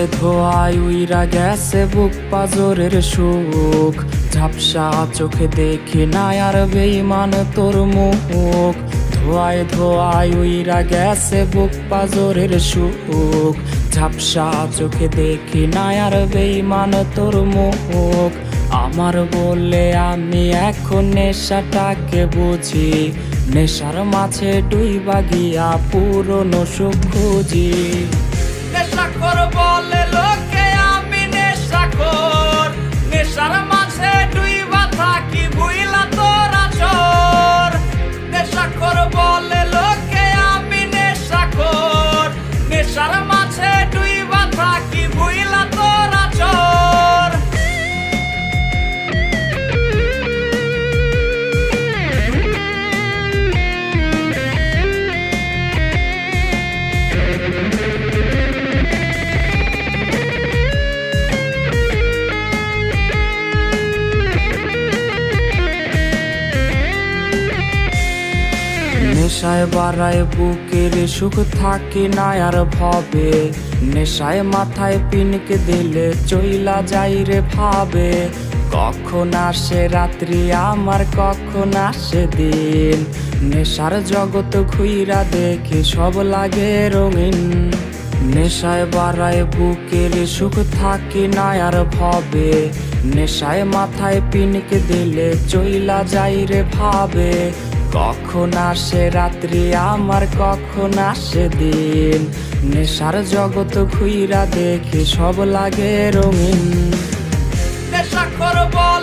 ধোয়ায় ধোয়ায় উইরা গেছে বুক পাজরের সুখ, ঝাপসা চোখে দেখি না আর বেঈমান তোর মুখ। ধোয়ায় ধোয়ায় উইরা গেছে বুক পাজরের সুখ, ঝাপসা চোখে দেখি না আর বেঈমান তোর মুখ। আমার বলে আমি এখন নেশাটাকে বুঝি, নেশার মাঝে ডুইবা গিয়া পুরনো সুখ খুঁজি। নেশাখোর বলে লোকে আমি নেশাখোর, নেশার মাঝে ডুইবা থাকি বুইলা তোরা চোর। নেশাখোর বলে লোকে আমি নেশাখোর, নেশার মাঝে ডুইবা থাকি বুইলা তোরা চোর। নেশায় বাড়ায় বুকের সুখ থাকে না আর ভবে, নেশায় মাথায় পিনকে দিলে চইলা যাই রে ভাবে। কখন আসে রাত্রি আমার কখন আসে দিন, নেশার জগৎ ঘুইরা দেখি সব লাগে রঙিন। নেশায় বাড়ায় বুকের সুখ থাকে না আর ভবে, নেশায় মাথায় পিনকে দিলে চইলা যাই রে ভাবে। কখন আসে রাত্রি আমার কখন আসে দিন, নেশার জগৎ ঘুইরা দেখি সব লাগে রঙিন। নেশাখোর বলে